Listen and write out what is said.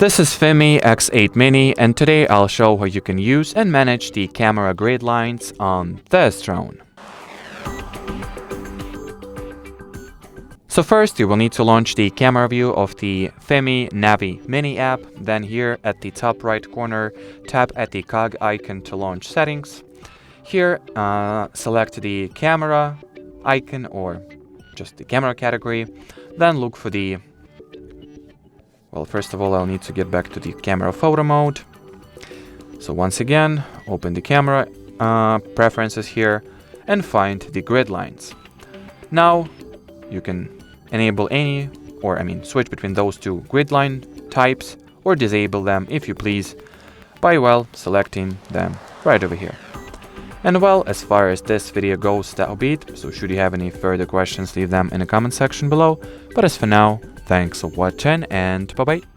This is FIMI X8 Mini, and today I'll show how you can use and manage the camera grid lines on this drone. So first you will need to launch the camera view of the FIMI Navi Mini app. Then here at the top right corner, tap at the cog icon to launch settings. Here select the camera icon or just the camera category. Then look for the first of all, I'll need to get back to the camera photo mode. So once again, open the camera preferences here and find the grid lines. Now you can enable any, switch between those two grid line types or disable them if you please by, selecting them right over here. And as far as this video goes, that'll be it. So should you have any further questions, leave them in the comment section below. But as for now, thanks for watching and bye-bye.